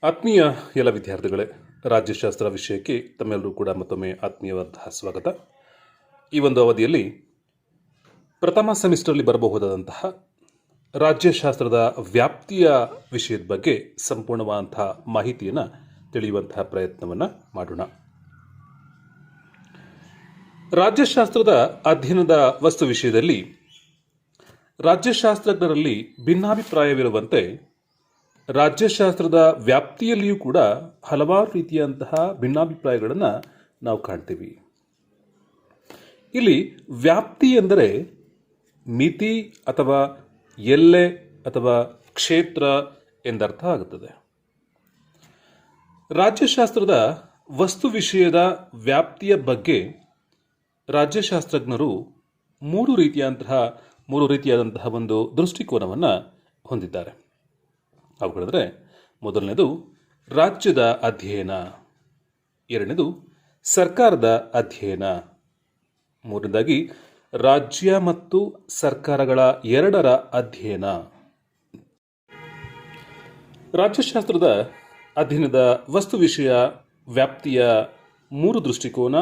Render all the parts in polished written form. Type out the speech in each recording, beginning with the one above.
ಆತ್ಮೀಯ ಎಲ್ಲ ವಿದ್ಯಾರ್ಥಿಗಳೇ, ರಾಜ್ಯಶಾಸ್ತ್ರ ವಿಷಯಕ್ಕೆ ತಮ್ಮೆಲ್ಲರೂ ಕೂಡ ಮತ್ತೊಮ್ಮೆ ಆತ್ಮೀಯವಾದ ಸ್ವಾಗತ. ಈ ಒಂದು ಅವಧಿಯಲ್ಲಿ ಪ್ರಥಮ ಸೆಮಿಸ್ಟರ್ಲಿ ಬರಬಹುದಾದಂತಹ ರಾಜ್ಯಶಾಸ್ತ್ರದ ವ್ಯಾಪ್ತಿಯ ವಿಷಯದ ಬಗ್ಗೆ ಸಂಪೂರ್ಣವಾದಂತಹ ಮಾಹಿತಿಯನ್ನು ತಿಳಿಯುವಂತಹ ಪ್ರಯತ್ನವನ್ನು ಮಾಡೋಣ. ರಾಜ್ಯಶಾಸ್ತ್ರದ ಅಧ್ಯಯನದ ವಸ್ತು ವಿಷಯದಲ್ಲಿ ರಾಜ್ಯಶಾಸ್ತ್ರಜ್ಞರಲ್ಲಿ ಭಿನ್ನಾಭಿಪ್ರಾಯವಿರುವಂತೆ ರಾಜ್ಯಶಾಸ್ತ್ರದ ವ್ಯಾಪ್ತಿಯಲ್ಲಿಯೂ ಕೂಡ ಹಲವಾರು ರೀತಿಯಂತಹ ಭಿನ್ನಾಭಿಪ್ರಾಯಗಳನ್ನು ನಾವು ಕಾಣ್ತೀವಿ. ಇಲ್ಲಿ ವ್ಯಾಪ್ತಿ ಎಂದರೆ ಮಿತಿ ಅಥವಾ ಎಲ್ಲೆ ಅಥವಾ ಕ್ಷೇತ್ರ ಎಂದರ್ಥ ಆಗುತ್ತದೆ. ರಾಜ್ಯಶಾಸ್ತ್ರದ ವಸ್ತು ವಿಷಯದ ವ್ಯಾಪ್ತಿಯ ಬಗ್ಗೆ ರಾಜ್ಯಶಾಸ್ತ್ರಜ್ಞರು ಮೂರು ರೀತಿಯಾದಂತಹ ಒಂದು ದೃಷ್ಟಿಕೋನವನ್ನು ಹೊಂದಿದ್ದಾರೆ. ಅವುಗಳೆಂದರೆ, ಮೊದಲನೇದು ರಾಜ್ಯದ ಅಧ್ಯಯನ, ಎರಡನೇದು ಸರ್ಕಾರದ ಅಧ್ಯಯನ, ಮೂರನೇದಾಗಿ ರಾಜ್ಯ ಮತ್ತು ಸರ್ಕಾರಗಳ ಎರಡರ ಅಧ್ಯಯನ. ರಾಜ್ಯಶಾಸ್ತ್ರದ ಅಧ್ಯಯನದ ವಸ್ತು ವಿಷಯ ವ್ಯಾಪ್ತಿಯ ಮೂರು ದೃಷ್ಟಿಕೋನ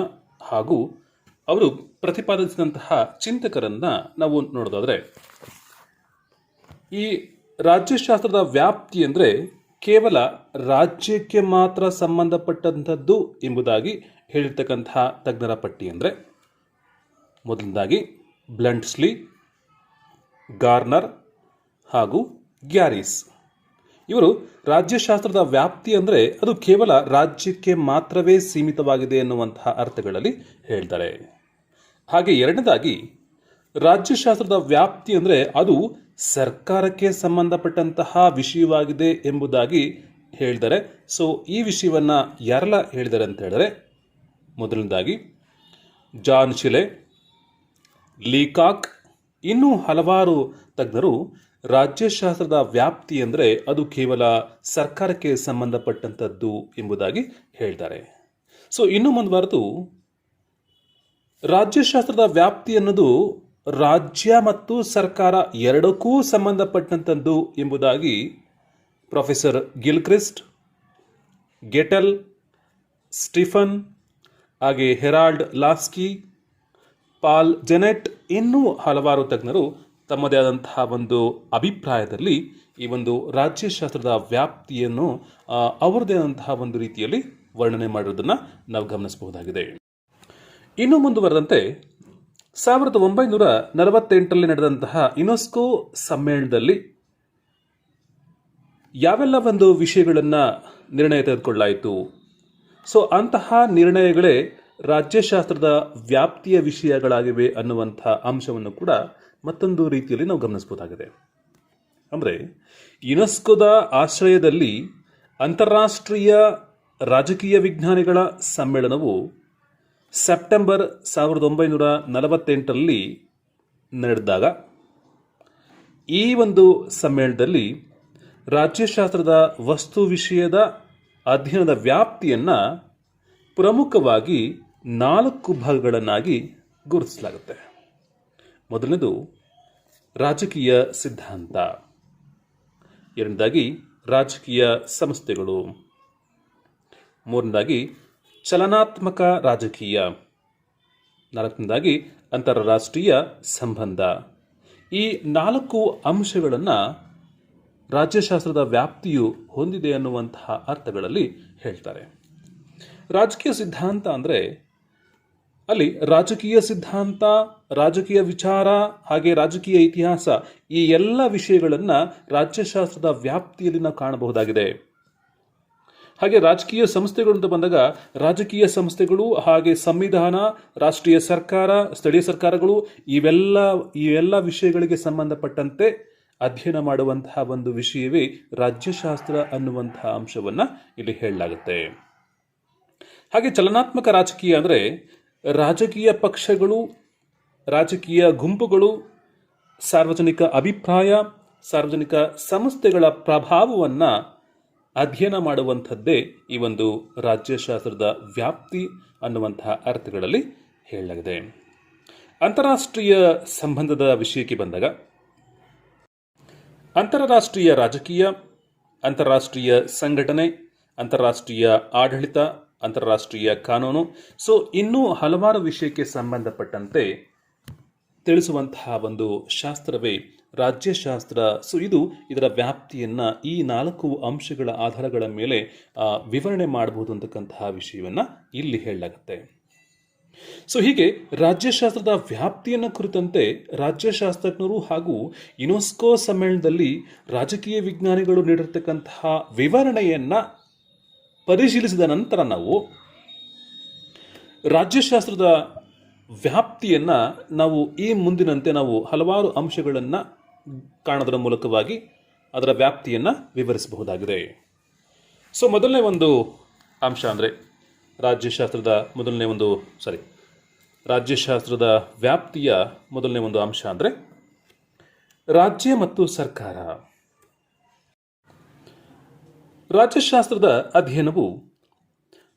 ಹಾಗೂ ಅವರು ಪ್ರತಿಪಾದಿಸಿದಂತಹ ಚಿಂತಕರನ್ನು ನಾವು ನೋಡೋದಾದರೆ, ಈ ರಾಜ್ಯಶಾಸ್ತ್ರದ ವ್ಯಾಪ್ತಿ ಅಂದರೆ ಕೇವಲ ರಾಜ್ಯಕ್ಕೆ ಮಾತ್ರ ಸಂಬಂಧಪಟ್ಟಂಥದ್ದು ಎಂಬುದಾಗಿ ಹೇಳಿರ್ತಕ್ಕಂತಹ ತಜ್ಞರ ಪಟ್ಟಿ ಅಂದರೆ, ಮೊದಲನೇದಾಗಿ ಬ್ಲಂಟ್ಸ್ಲಿ, ಗಾರ್ನರ್ ಹಾಗೂ ಗ್ಯಾರಿಸ್. ಇವರು ರಾಜ್ಯಶಾಸ್ತ್ರದ ವ್ಯಾಪ್ತಿ ಅಂದರೆ ಅದು ಕೇವಲ ರಾಜ್ಯಕ್ಕೆ ಮಾತ್ರವೇ ಸೀಮಿತವಾಗಿದೆ ಎನ್ನುವಂತಹ ಅರ್ಥಗಳಲ್ಲಿ ಹೇಳ್ತಾರೆ. ಹಾಗೆ ಎರಡನೇದಾಗಿ ರಾಜ್ಯಶಾಸ್ತ್ರದ ವ್ಯಾಪ್ತಿ ಅಂದರೆ ಅದು ಸರ್ಕಾರಕ್ಕೆ ಸಂಬಂಧಪಟ್ಟಂತಹ ವಿಷಯವಾಗಿದೆ ಎಂಬುದಾಗಿ ಹೇಳಿದ್ದಾರೆ. ಸೊ ಈ ವಿಷಯವನ್ನು ಯಾರೆಲ್ಲ ಹೇಳಿದ್ದಾರೆ ಅಂತ ಹೇಳಿದರೆ, ಮೊದಲನೇದಾಗಿ ಜಾನ್ ಶಿಲೆ, ಲೀಕಾಕ್, ಇನ್ನೂ ಹಲವಾರು ತಜ್ಞರು ರಾಜ್ಯಶಾಸ್ತ್ರದ ವ್ಯಾಪ್ತಿ ಅಂದರೆ ಅದು ಕೇವಲ ಸರ್ಕಾರಕ್ಕೆ ಸಂಬಂಧಪಟ್ಟಂಥದ್ದು ಎಂಬುದಾಗಿ ಹೇಳ್ತಾರೆ. ಸೊ ಇನ್ನು ಮುಂದುವರೆದು ರಾಜ್ಯಶಾಸ್ತ್ರದ ವ್ಯಾಪ್ತಿ ಅನ್ನೋದು ರಾಜ್ಯ ಮತ್ತು ಸರ್ಕಾರ ಎರಡಕ್ಕೂ ಸಂಬಂಧಪಟ್ಟಂಥದ್ದು ಎಂಬುದಾಗಿ ಪ್ರೊಫೆಸರ್ ಗಿಲ್ಕ್ರಿಸ್ಟ್, ಗೆಟಲ್, ಸ್ಟಿಫನ್, ಹಾಗೆ ಹೆರಾಲ್ಡ್ ಲಾಸ್ಕಿ, ಪಾಲ್ ಜೆನೆಟ್, ಇನ್ನೂ ಹಲವಾರು ತಜ್ಞರು ತಮ್ಮದೇ ಆದಂತಹ ಒಂದು ಅಭಿಪ್ರಾಯದಲ್ಲಿ ಈ ಒಂದು ರಾಜ್ಯಶಾಸ್ತ್ರದ ವ್ಯಾಪ್ತಿಯನ್ನು ಅವರದೇ ಆದಂತಹ ಒಂದು ರೀತಿಯಲ್ಲಿ ವರ್ಣನೆ ಮಾಡಿರೋದನ್ನು ನಾವು ಗಮನಿಸಬಹುದಾಗಿದೆ. ಇನ್ನು ಮುಂದುವರೆದಂತೆ 1948ರಲ್ಲಿ ನಡೆದಂತಹ ಯುನೆಸ್ಕೋ ಸಮ್ಮೇಳನದಲ್ಲಿ ಯಾವೆಲ್ಲ ಒಂದು ವಿಷಯಗಳನ್ನು ನಿರ್ಣಯ ತೆಗೆದುಕೊಳ್ಳಾಯಿತು, ಸೊ ಅಂತಹ ನಿರ್ಣಯಗಳೇ ರಾಜ್ಯಶಾಸ್ತ್ರದ ವ್ಯಾಪ್ತಿಯ ವಿಷಯಗಳಾಗಿವೆ ಅನ್ನುವಂಥ ಅಂಶವನ್ನು ಕೂಡ ಮತ್ತೊಂದು ರೀತಿಯಲ್ಲಿ ನಾವು ಗಮನಿಸಬಹುದಾಗಿದೆ. ಅಂದರೆ ಯುನೆಸ್ಕೋದ ಆಶ್ರಯದಲ್ಲಿ ಅಂತಾರಾಷ್ಟ್ರೀಯ ರಾಜಕೀಯ ವಿಜ್ಞಾನಿಗಳ ಸಮ್ಮೇಳನವು ಸೆಪ್ಟೆಂಬರ್ 1948ರಲ್ಲಿ ನಡೆದಾಗ ಈ ಒಂದು ಸಮ್ಮೇಳನದಲ್ಲಿ ರಾಜ್ಯಶಾಸ್ತ್ರದ ವಸ್ತು ವಿಷಯದ ಅಧ್ಯಯನದ ವ್ಯಾಪ್ತಿಯನ್ನು ಪ್ರಮುಖವಾಗಿ 4 ಭಾಗಗಳನ್ನಾಗಿ ಗುರುತಿಸಲಾಗುತ್ತೆ. ಮೊದಲನೇದು ರಾಜಕೀಯ ಸಿದ್ಧಾಂತ, ಎರಡನೇದಾಗಿ ರಾಜಕೀಯ ಸಂಸ್ಥೆಗಳು, ಮೂರನೇದಾಗಿ ಚಲನಾತ್ಮಕ ರಾಜಕೀಯ, ನಾಲ್ಕನೇದಾಗಿ ಅಂತಾರಾಷ್ಟ್ರೀಯ ಸಂಬಂಧ. ಈ 4 ಅಂಶಗಳನ್ನು ರಾಜ್ಯಶಾಸ್ತ್ರದ ವ್ಯಾಪ್ತಿಯು ಹೊಂದಿದೆ ಅನ್ನುವಂತಹ ಅರ್ಥಗಳಲ್ಲಿ ಹೇಳ್ತಾರೆ. ರಾಜಕೀಯ ಸಿದ್ಧಾಂತ ಅಂದರೆ ಅಲ್ಲಿ ರಾಜಕೀಯ ಸಿದ್ಧಾಂತ, ರಾಜಕೀಯ ವಿಚಾರ ಹಾಗೆ ರಾಜಕೀಯ ಇತಿಹಾಸ ಈ ಎಲ್ಲ ವಿಷಯಗಳನ್ನು ರಾಜ್ಯಶಾಸ್ತ್ರದ ವ್ಯಾಪ್ತಿಯಲ್ಲಿ ನಾವು ಕಾಣಬಹುದಾಗಿದೆ. ಹಾಗೆ ರಾಜಕೀಯ ಸಂಸ್ಥೆಗಳು ಅಂತ ಬಂದಾಗ ರಾಜಕೀಯ ಸಂಸ್ಥೆಗಳು ಹಾಗೆ ಸಂವಿಧಾನ, ರಾಷ್ಟ್ರೀಯ ಸರ್ಕಾರ, ಸ್ಥಳೀಯ ಸರ್ಕಾರಗಳು ಇವೆಲ್ಲ ವಿಷಯಗಳಿಗೆ ಸಂಬಂಧಪಟ್ಟಂತೆ ಅಧ್ಯಯನ ಮಾಡುವಂತಹ ಒಂದು ವಿಷಯವೇ ರಾಜ್ಯಶಾಸ್ತ್ರ ಅನ್ನುವಂತಹ ಅಂಶವನ್ನು ಇಲ್ಲಿ ಹೇಳಲಾಗುತ್ತೆ. ಹಾಗೆ ಚಲನಾತ್ಮಕ ರಾಜಕೀಯ ಅಂದರೆ ರಾಜಕೀಯ ಪಕ್ಷಗಳು, ರಾಜಕೀಯ ಗುಂಪುಗಳು, ಸಾರ್ವಜನಿಕ ಅಭಿಪ್ರಾಯ, ಸಾರ್ವಜನಿಕ ಸಂಸ್ಥೆಗಳ ಪ್ರಭಾವವನ್ನು ಅಧ್ಯಯನ ಮಾಡುವಂಥದ್ದೇ ಈ ಒಂದು ರಾಜ್ಯಶಾಸ್ತ್ರದ ವ್ಯಾಪ್ತಿ ಅನ್ನುವಂತಹ ಅರ್ಥಗಳಲ್ಲಿ ಹೇಳಲಾಗಿದೆ. ಅಂತಾರಾಷ್ಟ್ರೀಯ ಸಂಬಂಧದ ವಿಷಯಕ್ಕೆ ಬಂದಾಗ ಅಂತಾರಾಷ್ಟ್ರೀಯ ರಾಜಕೀಯ, ಅಂತಾರಾಷ್ಟ್ರೀಯ ಸಂಘಟನೆ ಅಂತಾರಾಷ್ಟ್ರೀಯ ಆಡಳಿತ, ಅಂತಾರಾಷ್ಟ್ರೀಯ ಕಾನೂನು, ಸೊ ಇನ್ನೂ ಹಲವಾರು ವಿಷಯಕ್ಕೆ ಸಂಬಂಧಪಟ್ಟಂತೆ ತಿಳಿಸುವಂತಹ ಒಂದು ಶಾಸ್ತ್ರವೇ ರಾಜ್ಯಶಾಸ್ತ್ರ. ಸೊ ಇದರ ವ್ಯಾಪ್ತಿಯನ್ನು ಈ 4 ಅಂಶಗಳ ಆಧಾರಗಳ ಮೇಲೆ ವಿವರಣೆ ಮಾಡಬಹುದು ಅಂತಕ್ಕಂತಹ ವಿಷಯವನ್ನು ಇಲ್ಲಿ ಹೇಳಲಾಗುತ್ತೆ. ಸೊ ಹೀಗೆ ರಾಜ್ಯಶಾಸ್ತ್ರದ ವ್ಯಾಪ್ತಿಯನ್ನು ಕುರಿತಂತೆ ರಾಜ್ಯಶಾಸ್ತ್ರಜ್ಞರು ಹಾಗೂ ಯುನೆಸ್ಕೋ ಸಮ್ಮೇಳನದಲ್ಲಿ ರಾಜಕೀಯ ವಿಜ್ಞಾನಿಗಳು ನೀಡಿರ್ತಕ್ಕಂತಹ ವಿವರಣೆಯನ್ನು ಪರಿಶೀಲಿಸಿದ ನಂತರ ನಾವು ರಾಜ್ಯಶಾಸ್ತ್ರದ ವ್ಯಾಪ್ತಿಯನ್ನು ನಾವು ಈ ಮುಂದಿನಂತೆ ನಾವು ಹಲವಾರು ಅಂಶಗಳನ್ನು ಕಾಣೋದರ ಮೂಲಕವಾಗಿ ಅದರ ವ್ಯಾಪ್ತಿಯನ್ನು ವಿವರಿಸಬಹುದಾಗಿದೆ. ಸೊ ಮೊದಲನೇ ಒಂದು ಅಂಶ ಅಂದರೆ ರಾಜ್ಯಶಾಸ್ತ್ರದ ವ್ಯಾಪ್ತಿಯ ಮೊದಲನೇ ಒಂದು ಅಂಶ ಅಂದರೆ ರಾಜ್ಯ ಮತ್ತು ಸರ್ಕಾರ. ರಾಜ್ಯಶಾಸ್ತ್ರದ ಅಧ್ಯಯನವು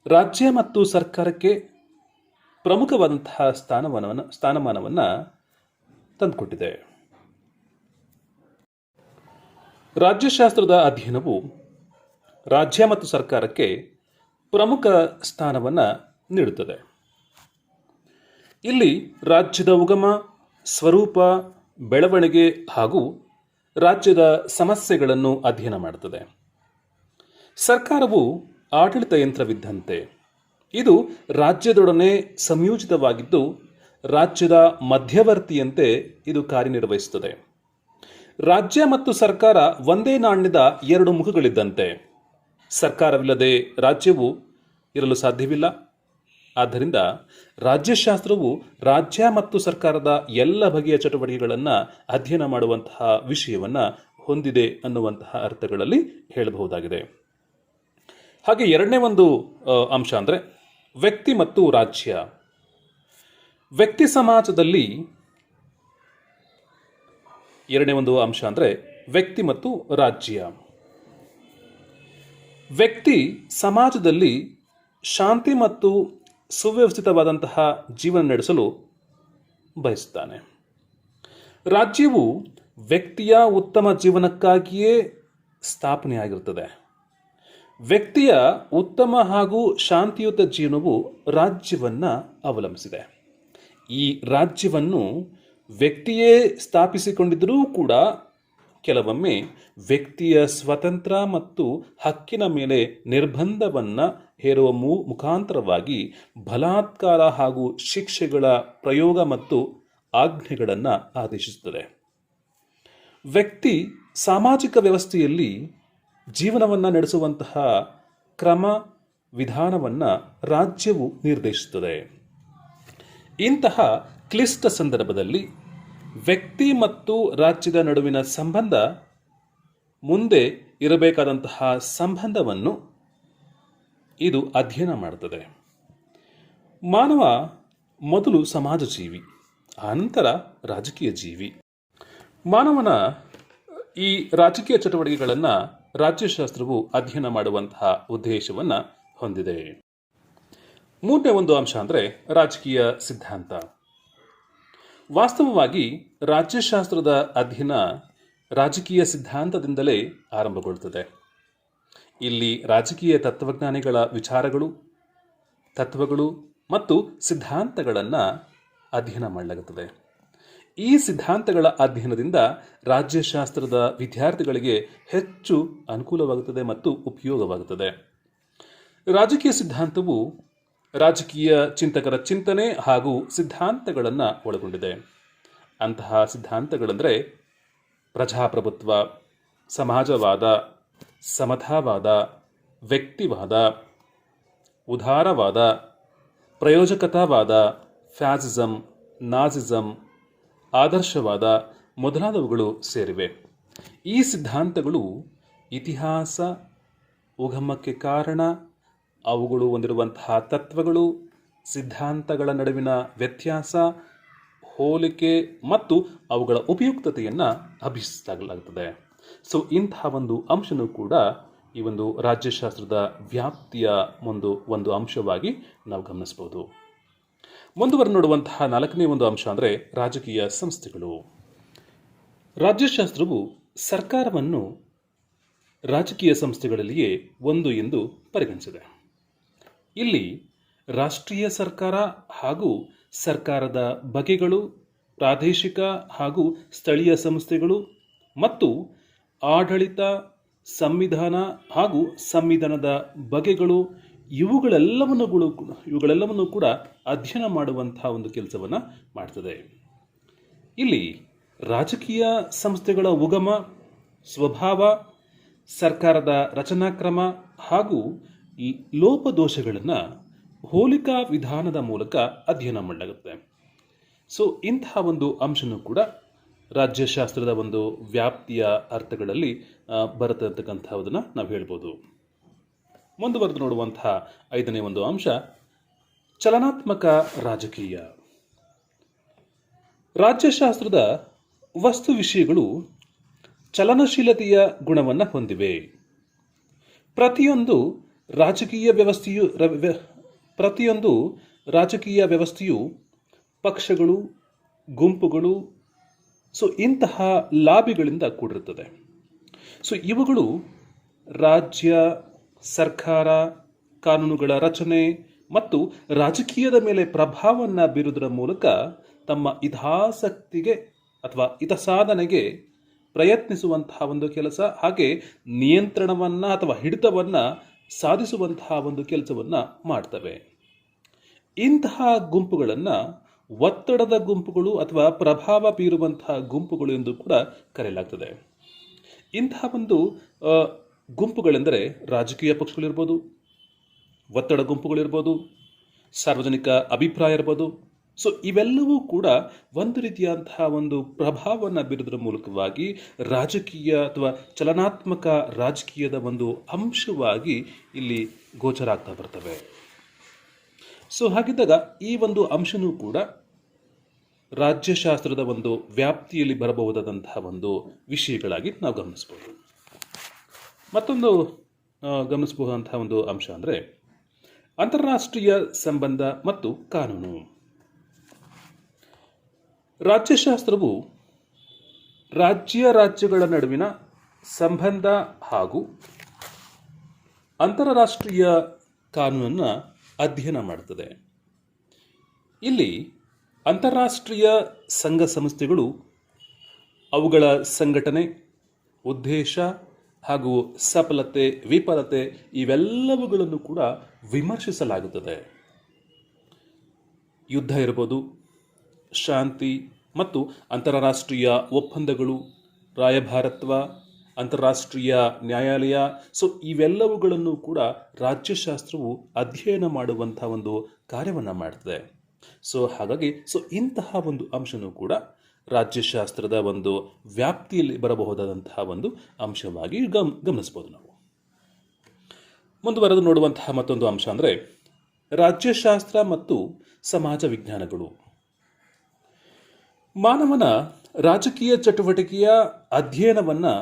ರಾಜ್ಯ ಮತ್ತು ಸರ್ಕಾರಕ್ಕೆ ಪ್ರಮುಖವಾದಂತಹ ಸ್ಥಾನಮಾನವನ್ನು ತಂದುಕೊಟ್ಟಿದೆ. ರಾಜ್ಯಶಾಸ್ತ್ರದ ಅಧ್ಯಯನವು ರಾಜ್ಯ ಮತ್ತು ಸರ್ಕಾರಕ್ಕೆ ಪ್ರಮುಖ ಸ್ಥಾನವನ್ನು ನೀಡುತ್ತದೆ. ಇಲ್ಲಿ ರಾಜ್ಯದ ಉಗಮ, ಸ್ವರೂಪ, ಬೆಳವಣಿಗೆ ಹಾಗೂ ರಾಜ್ಯದ ಸಮಸ್ಯೆಗಳನ್ನು ಅಧ್ಯಯನ ಮಾಡುತ್ತದೆ. ಸರ್ಕಾರವು ಆಡಳಿತ ಯಂತ್ರವಿದ್ದಂತೆ ಇದು ರಾಜ್ಯದೊಡನೆ ಸಂಯೋಜಿತವಾಗಿದ್ದು ರಾಜ್ಯದ ಮಧ್ಯವರ್ತಿಯಂತೆ ಇದು ಕಾರ್ಯನಿರ್ವಹಿಸುತ್ತದೆ. ರಾಜ್ಯ ಮತ್ತು ಸರ್ಕಾರ ಒಂದೇ ನಾಣ್ಯದ 2 ಮುಖಗಳಿದ್ದಂತೆ. ಸರ್ಕಾರವಿಲ್ಲದೆ ರಾಜ್ಯವು ಇರಲು ಸಾಧ್ಯವಿಲ್ಲ. ಆದ್ದರಿಂದ ರಾಜ್ಯಶಾಸ್ತ್ರವು ರಾಜ್ಯ ಮತ್ತು ಸರ್ಕಾರದ ಎಲ್ಲ ಬಗೆಯ ಚಟುವಟಿಕೆಗಳನ್ನು ಅಧ್ಯಯನ ಮಾಡುವಂತಹ ವಿಷಯವನ್ನು ಹೊಂದಿದೆ ಅನ್ನುವಂತಹ ಅರ್ಥಗಳಲ್ಲಿ ಹೇಳಬಹುದಾಗಿದೆ. ಹಾಗೆ ಎರಡನೇ ಒಂದು ಅಂಶ ಅಂದರೆ ವ್ಯಕ್ತಿ ಮತ್ತು ರಾಜ್ಯ. ವ್ಯಕ್ತಿ ಸಮಾಜದಲ್ಲಿ ಎರಡನೇ ಒಂದು ಅಂಶ ಅಂದರೆ ವ್ಯಕ್ತಿ ಮತ್ತು ರಾಜ್ಯ. ವ್ಯಕ್ತಿ ಸಮಾಜದಲ್ಲಿ ಶಾಂತಿ ಮತ್ತು ಸುವ್ಯವಸ್ಥಿತವಾದಂತಹ ಜೀವನ ನಡೆಸಲು ಬಯಸುತ್ತಾನೆ. ರಾಜ್ಯವು ವ್ಯಕ್ತಿಯ ಉತ್ತಮ ಜೀವನಕ್ಕಾಗಿಯೇ ಸ್ಥಾಪನೆಯಾಗಿರುತ್ತದೆ. ವ್ಯಕ್ತಿಯ ಉತ್ತಮ ಹಾಗೂ ಶಾಂತಿಯುತ ಜೀವನವು ರಾಜ್ಯವನ್ನು ಅವಲಂಬಿಸಿದೆ. ಈ ರಾಜ್ಯವನ್ನು ವ್ಯಕ್ತಿಯೇ ಸ್ಥಾಪಿಸಿಕೊಂಡಿದ್ದರೂ ಕೂಡ ಕೆಲವೊಮ್ಮೆ ವ್ಯಕ್ತಿಯ ಸ್ವತಂತ್ರ ಮತ್ತು ಹಕ್ಕಿನ ಮೇಲೆ ನಿರ್ಬಂಧವನ್ನು ಹೇರುವ ಮುಖಾಂತರವಾಗಿ ಬಲಾತ್ಕಾರ ಹಾಗೂ ಶಿಕ್ಷೆಗಳ ಪ್ರಯೋಗ ಮತ್ತು ಆಜ್ಞೆಗಳನ್ನು ಆದೇಶಿಸುತ್ತದೆ. ವ್ಯಕ್ತಿ ಸಾಮಾಜಿಕ ವ್ಯವಸ್ಥೆಯಲ್ಲಿ ಜೀವನವನ್ನು ನಡೆಸುವಂತಹ ಕ್ರಮ ವಿಧಾನವನ್ನು ರಾಜ್ಯವು ನಿರ್ದೇಶಿಸುತ್ತದೆ. ಇಂತಹ ಕ್ಲಿಷ್ಟ ಸಂದರ್ಭದಲ್ಲಿ ವ್ಯಕ್ತಿ ಮತ್ತು ರಾಜ್ಯದ ನಡುವಿನ ಸಂಬಂಧ ಮುಂದೆ ಇರಬೇಕಾದಂತಹ ಸಂಬಂಧವನ್ನು ಇದು ಅಧ್ಯಯನ ಮಾಡುತ್ತದೆ. ಮಾನವ ಮೊದಲು ಸಮಾಜ ಜೀವಿ, ಅನಂತರ ರಾಜಕೀಯ ಜೀವಿ. ಮಾನವನ ಈ ರಾಜಕೀಯ ಚಟುವಟಿಕೆಗಳನ್ನು ರಾಜ್ಯಶಾಸ್ತ್ರವು ಅಧ್ಯಯನ ಮಾಡುವಂತಹ ಉದ್ದೇಶವನ್ನು ಹೊಂದಿದೆ. ಮೂರನೇ ಒಂದು ಅಂಶ ಅಂದರೆ ರಾಜಕೀಯ ಸಿದ್ಧಾಂತ. ವಾಸ್ತವವಾಗಿ ರಾಜ್ಯಶಾಸ್ತ್ರದ ಅಧ್ಯಯನ ರಾಜಕೀಯ ಸಿದ್ಧಾಂತದಿಂದಲೇ ಆರಂಭಗೊಳ್ಳುತ್ತದೆ. ಇಲ್ಲಿ ರಾಜಕೀಯ ತತ್ವಜ್ಞಾನಿಗಳ ವಿಚಾರಗಳು, ತತ್ವಗಳು ಮತ್ತು ಸಿದ್ಧಾಂತಗಳನ್ನು ಅಧ್ಯಯನ ಮಾಡಲಾಗುತ್ತದೆ. ಈ ಸಿದ್ಧಾಂತಗಳ ಅಧ್ಯಯನದಿಂದ ರಾಜ್ಯಶಾಸ್ತ್ರದ ವಿದ್ಯಾರ್ಥಿಗಳಿಗೆ ಹೆಚ್ಚು ಅನುಕೂಲವಾಗುತ್ತದೆ ಮತ್ತು ಉಪಯೋಗವಾಗುತ್ತದೆ. ರಾಜಕೀಯ ಸಿದ್ಧಾಂತವು ರಾಜಕೀಯ ಚಿಂತಕರ ಚಿಂತನೆ ಹಾಗೂ ಸಿದ್ಧಾಂತಗಳನ್ನು ಒಳಗೊಂಡಿದೆ. ಅಂತಹ ಸಿದ್ಧಾಂತಗಳೆಂದರೆ ಪ್ರಜಾಪ್ರಭುತ್ವ, ಸಮಾಜವಾದ, ಸಮತಾವಾದ, ವ್ಯಕ್ತಿವಾದ, ಉದಾರವಾದ, ಪ್ರಯೋಜಕತಾವಾದ, ಫ್ಯಾಸಿಸಂ, ನಾಜಿಸಂ, ಆದರ್ಶವಾದ ಮೊದಲಾದವುಗಳು ಸೇರಿವೆ. ಈ ಸಿದ್ಧಾಂತಗಳು ಇತಿಹಾಸ, ಉಗಮಕ್ಕೆ ಕಾರಣ, ಅವುಗಳು ಹೊಂದಿರುವಂತಹ ತತ್ವಗಳು, ಸಿದ್ಧಾಂತಗಳ ನಡುವಿನ ವ್ಯತ್ಯಾಸ, ಹೋಲಿಕೆ ಮತ್ತು ಅವುಗಳ ಉಪಯುಕ್ತತೆಯನ್ನು ಅಭ್ಯಸಿಸಲಾಗುತ್ತದೆ. ಸೊ ಇಂತಹ ಒಂದು ಅಂಶನೂ ಕೂಡ ಈ ಒಂದು ರಾಜ್ಯಶಾಸ್ತ್ರದ ವ್ಯಾಪ್ತಿಯ ಒಂದು ಅಂಶವಾಗಿ ನಾವು ಗಮನಿಸಬಹುದು. ಮುಂದುವರೆದು ನೋಡುವಂತಹ ನಾಲ್ಕನೇ ಒಂದು ಅಂಶ ಅಂದರೆ ರಾಜಕೀಯ ಸಂಸ್ಥೆಗಳು. ರಾಜ್ಯಶಾಸ್ತ್ರವು ಸರ್ಕಾರವನ್ನು ರಾಜಕೀಯ ಸಂಸ್ಥೆಗಳಲ್ಲಿಯೇ ಒಂದು ಎಂದು ಪರಿಗಣಿಸಿದೆ. ಇಲ್ಲಿ ರಾಷ್ಟ್ರೀಯ ಸರ್ಕಾರ ಹಾಗೂ ಸರ್ಕಾರದ ಬಗೆಗಳು, ಪ್ರಾದೇಶಿಕ ಹಾಗೂ ಸ್ಥಳೀಯ ಸಂಸ್ಥೆಗಳು ಮತ್ತು ಆಡಳಿತ, ಸಂವಿಧಾನ ಹಾಗೂ ಸಂವಿಧಾನದ ಬಗೆಗಳು ಇವುಗಳೆಲ್ಲವನ್ನು ಕೂಡ ಅಧ್ಯಯನ ಮಾಡುವಂತಹ ಒಂದು ಕೆಲಸವನ್ನು ಮಾಡ್ತದೆ. ಇಲ್ಲಿ ರಾಜಕೀಯ ಸಂಸ್ಥೆಗಳ ಉಗಮ, ಸ್ವಭಾವ, ಸರ್ಕಾರದ ರಚನಾಕ್ರಮ ಹಾಗೂ ಲೋಪದೋಷಗಳನ್ನು ಹೋಲಿಕಾ ವಿಧಾನದ ಮೂಲಕ ಅಧ್ಯಯನ ಮಾಡಲಾಗುತ್ತೆ. ಸೊ ಇಂತಹ ಒಂದು ಅಂಶನೂ ಕೂಡ ರಾಜ್ಯಶಾಸ್ತ್ರದ ಒಂದು ವ್ಯಾಪ್ತಿಯ ಅರ್ಥಗಳಲ್ಲಿ ಬರುತ್ತೆ ಅಂತಕ್ಕಂಥದ್ದನ್ನು ನಾವು ಹೇಳ್ಬೋದು. ಮುಂದುವರೆದು ನೋಡುವಂತಹ 5ನೇ ಒಂದು ಅಂಶ ಚಲನಾತ್ಮಕ ರಾಜಕೀಯ. ರಾಜ್ಯಶಾಸ್ತ್ರದ ವಸ್ತು ವಿಷಯಗಳು ಚಲನಶೀಲತೆಯ ಗುಣವನ್ನು ಹೊಂದಿವೆ. ಪ್ರತಿಯೊಂದು ರಾಜಕೀಯ ವ್ಯವಸ್ಥೆಯು ಪಕ್ಷಗಳು, ಗುಂಪುಗಳು, ಇಂತಹ ಲಾಬಿಗಳಿಂದ ಕೂಡಿರುತ್ತದೆ. ಇವುಗಳು ರಾಜ್ಯ, ಸರ್ಕಾರ, ಕಾನೂನುಗಳ ರಚನೆ ಮತ್ತು ರಾಜಕೀಯದ ಮೇಲೆ ಪ್ರಭಾವವನ್ನು ಬೀರುವುದರ ಮೂಲಕ ತಮ್ಮ ಹಿತಾಸಕ್ತಿಗೆ ಅಥವಾ ಹಿತಸಾಧನೆಗೆ ಪ್ರಯತ್ನಿಸುವಂತಹ ಒಂದು ಕೆಲಸ, ಹಾಗೆ ನಿಯಂತ್ರಣವನ್ನು ಅಥವಾ ಹಿಡಿತವನ್ನು ಸಾಧಿಸುವಂತಹ ಒಂದು ಕೆಲಸವನ್ನು ಮಾಡ್ತವೆ. ಇಂತಹ ಗುಂಪುಗಳನ್ನು ಒತ್ತಡದ ಗುಂಪುಗಳು ಅಥವಾ ಪ್ರಭಾವ ಬೀರುವಂತಹ ಗುಂಪುಗಳು ಎಂದು ಕೂಡ ಕರೆಯಲಾಗ್ತದೆ. ಇಂತಹ ಒಂದು ಗುಂಪುಗಳೆಂದರೆ ರಾಜಕೀಯ ಪಕ್ಷಗಳಿರ್ಬೋದು, ಒತ್ತಡ ಗುಂಪುಗಳಿರ್ಬೋದು, ಸಾರ್ವಜನಿಕ ಅಭಿಪ್ರಾಯ ಇರ್ಬೋದು. ಇವೆಲ್ಲವೂ ಕೂಡ ಒಂದು ರೀತಿಯಾದಂತಹ ಒಂದು ಪ್ರಭಾವವನ್ನು ಬೀರುವುದರ ಮೂಲಕವಾಗಿ ರಾಜಕೀಯ ಅಥವಾ ಚಲನಾತ್ಮಕ ರಾಜಕೀಯದ ಒಂದು ಅಂಶವಾಗಿ ಇಲ್ಲಿ ಗೋಚರ ಆಗ್ತಾ ಬರ್ತವೆ. ಹಾಗಿದ್ದಾಗ ಈ ಒಂದು ಅಂಶನೂ ಕೂಡ ರಾಜ್ಯಶಾಸ್ತ್ರದ ಒಂದು ವ್ಯಾಪ್ತಿಯಲ್ಲಿ ಬರಬಹುದಾದಂತಹ ಒಂದು ವಿಷಯಗಳಾಗಿ ನಾವು ಗಮನಿಸಬಹುದು. ಮತ್ತೊಂದು ಗಮನಿಸಬಹುದಂತಹ ಒಂದು ಅಂಶ ಅಂದರೆ ಅಂತಾರಾಷ್ಟ್ರೀಯ ಸಂಬಂಧ ಮತ್ತು ಕಾನೂನು. ರಾಜ್ಯಶಾಸ್ತ್ರವು ರಾಜ್ಯಗಳ ನಡುವಿನ ಸಂಬಂಧ ಹಾಗೂ ಅಂತಾರಾಷ್ಟ್ರೀಯ ಕಾನೂನನ್ನು ಅಧ್ಯಯನ ಮಾಡುತ್ತದೆ. ಇಲ್ಲಿ ಅಂತಾರಾಷ್ಟ್ರೀಯ ಸಂಘ ಸಂಸ್ಥೆಗಳು, ಅವುಗಳ ಸಂಘಟನೆ, ಉದ್ದೇಶ ಹಾಗೂ ಸಫಲತೆ, ವಿಫಲತೆ ಇವೆಲ್ಲವುಗಳನ್ನು ಕೂಡ ವಿಮರ್ಶಿಸಲಾಗುತ್ತದೆ. ಯುದ್ಧ ಇರಬಹುದು, ಶಾಂತಿ ಮತ್ತು ಅಂತಾರಾಷ್ಟ್ರೀಯ ಒಪ್ಪಂದಗಳು, ರಾಯಭಾರತ್ವ, ಅಂತಾರಾಷ್ಟ್ರೀಯ ನ್ಯಾಯಾಲಯ, ಇವೆಲ್ಲವುಗಳನ್ನು ಕೂಡ ರಾಜ್ಯಶಾಸ್ತ್ರವು ಅಧ್ಯಯನ ಮಾಡುವಂತಹ ಒಂದು ಕಾರ್ಯವನ್ನು ಮಾಡ್ತದೆ. ಹಾಗಾಗಿ ಇಂತಹ ಒಂದು ಅಂಶನೂ ಕೂಡ ರಾಜ್ಯಶಾಸ್ತ್ರದ ಒಂದು ವ್ಯಾಪ್ತಿಯಲ್ಲಿ ಬರಬಹುದಾದಂತಹ ಒಂದು ಅಂಶವಾಗಿ ಗಮನಿಸಬಹುದು. ನಾವು ಮುಂದುವರೆದು ನೋಡುವಂತಹ ಮತ್ತೊಂದು ಅಂಶ ಅಂದರೆ ರಾಜ್ಯಶಾಸ್ತ್ರ ಮತ್ತು ಸಮಾಜ ವಿಜ್ಞಾನಗಳು. ಮಾನವನ ರಾಜಕೀಯ ಚಟುವಟಿಕೆಯ ಅಧ್ಯಯನವನ್ನು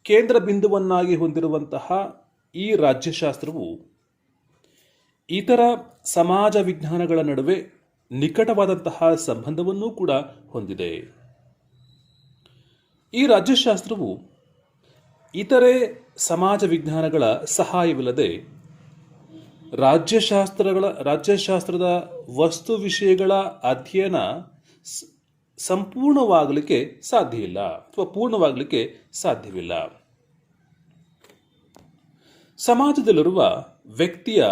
ಕೇಂದ್ರ ಬಿಂದುವನ್ನಾಗಿ ಹೊಂದಿರುವಂತಹ ಈ ರಾಜ್ಯಶಾಸ್ತ್ರವು ಇತರ ಸಮಾಜ ವಿಜ್ಞಾನಗಳ ನಡುವೆ ನಿಕಟವಾದಂತಹ ಸಂಬಂಧವನ್ನೂ ಕೂಡ ಹೊಂದಿದೆ. ಈ ರಾಜ್ಯಶಾಸ್ತ್ರವು ಇತರೆ ಸಮಾಜ ವಿಜ್ಞಾನಗಳ ಸಹಾಯವಿಲ್ಲದೆ ರಾಜ್ಯಶಾಸ್ತ್ರದ ವಸ್ತು ವಿಷಯಗಳ ಅಧ್ಯಯನ ಸಂಪೂರ್ಣವಾಗಲಿಕ್ಕೆ ಸಾಧ್ಯ ಇಲ್ಲ ಅಥವಾ ಪೂರ್ಣವಾಗಲಿಕ್ಕೆ ಸಾಧ್ಯವಿಲ್ಲ. ಸಮಾಜದಲ್ಲಿರುವ ವ್ಯಕ್ತಿಯ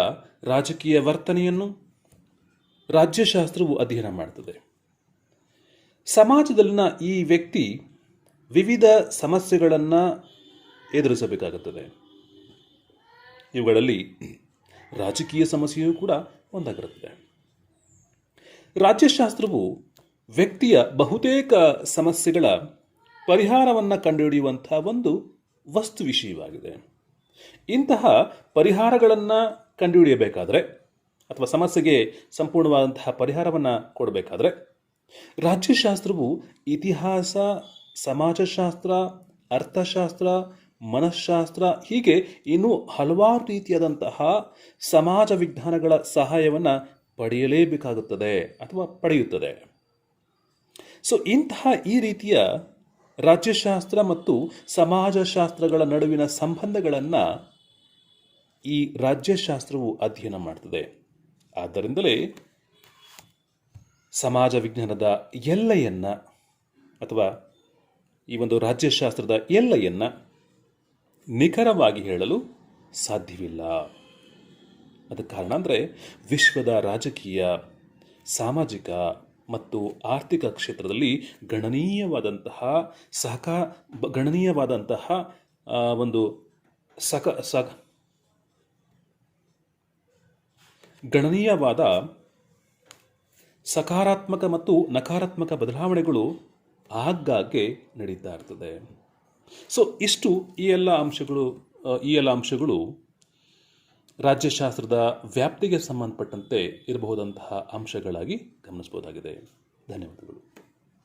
ರಾಜಕೀಯ ವರ್ತನೆಯನ್ನು ರಾಜ್ಯಶಾಸ್ತ್ರವು ಅಧ್ಯಯನ ಮಾಡುತ್ತದೆ. ಸಮಾಜದಲ್ಲಿನ ಈ ವ್ಯಕ್ತಿ ವಿವಿಧ ಸಮಸ್ಯೆಗಳನ್ನು ಎದುರಿಸಬೇಕಾಗುತ್ತದೆ. ಇವುಗಳಲ್ಲಿ ರಾಜಕೀಯ ಸಮಸ್ಯೆಯೂ ಕೂಡ ಒಂದಾಗಿರುತ್ತದೆ. ರಾಜ್ಯಶಾಸ್ತ್ರವು ವ್ಯಕ್ತಿಯ ಬಹುತೇಕ ಸಮಸ್ಯೆಗಳ ಪರಿಹಾರವನ್ನು ಕಂಡುಹಿಡಿಯುವಂತಹ ಒಂದು ವಸ್ತು ವಿಷಯವಾಗಿದೆ. ಇಂತಹ ಪರಿಹಾರಗಳನ್ನು ಕಂಡುಹಿಡಿಯಬೇಕಾದರೆ ಅಥವಾ ಸಮಸ್ಯೆಗೆ ಸಂಪೂರ್ಣವಾದಂತಹ ಪರಿಹಾರವನ್ನು ಕೊಡಬೇಕಾದ್ರೆ ರಾಜ್ಯಶಾಸ್ತ್ರವು ಇತಿಹಾಸ, ಸಮಾಜಶಾಸ್ತ್ರ, ಅರ್ಥಶಾಸ್ತ್ರ, ಮನಃಶಾಸ್ತ್ರ ಹೀಗೆ ಇನ್ನೂ ಹಲವಾರು ರೀತಿಯಾದಂತಹ ಸಮಾಜ ವಿಜ್ಞಾನಗಳ ಸಹಾಯವನ್ನು ಪಡೆಯಲೇಬೇಕಾಗುತ್ತದೆ ಅಥವಾ ಪಡೆಯುತ್ತದೆ. ಇಂತಹ ಈ ರೀತಿಯ ರಾಜ್ಯಶಾಸ್ತ್ರ ಮತ್ತು ಸಮಾಜಶಾಸ್ತ್ರಗಳ ನಡುವಿನ ಸಂಬಂಧಗಳನ್ನು ಈ ರಾಜ್ಯಶಾಸ್ತ್ರವು ಅಧ್ಯಯನ ಮಾಡ್ತದೆ. ಆದ್ದರಿಂದಲೇ ಸಮಾಜ ವಿಜ್ಞಾನದ ಎಲ್ಲೆಯನ್ನು ಅಥವಾ ಈ ಒಂದು ರಾಜ್ಯಶಾಸ್ತ್ರದ ಎಲ್ಲೆಯನ್ನು ನಿಖರವಾಗಿ ಹೇಳಲು ಸಾಧ್ಯವಿಲ್ಲ. ಅದಕ್ಕೆ ಕಾರಣ ಅಂದರೆ ವಿಶ್ವದ ರಾಜಕೀಯ, ಸಾಮಾಜಿಕ ಮತ್ತು ಆರ್ಥಿಕ ಕ್ಷೇತ್ರದಲ್ಲಿ ಗಣನೀಯವಾದ ಸಕಾರಾತ್ಮಕ ಮತ್ತು ನಕಾರಾತ್ಮಕ ಬದಲಾವಣೆಗಳು ಆಗಾಗ್ಗೆ ನಡೀತಾ ಇರ್ತದೆ. ಸೊ ಇಷ್ಟು ಈ ಎಲ್ಲ ಅಂಶಗಳು ರಾಜ್ಯಶಾಸ್ತ್ರದ ವ್ಯಾಪ್ತಿಗೆ ಸಂಬಂಧಪಟ್ಟಂತೆ ಇರಬಹುದಂತಹ ಅಂಶಗಳಾಗಿ ಗಮನಿಸಬಹುದಾಗಿದೆ. ಧನ್ಯವಾದಗಳು.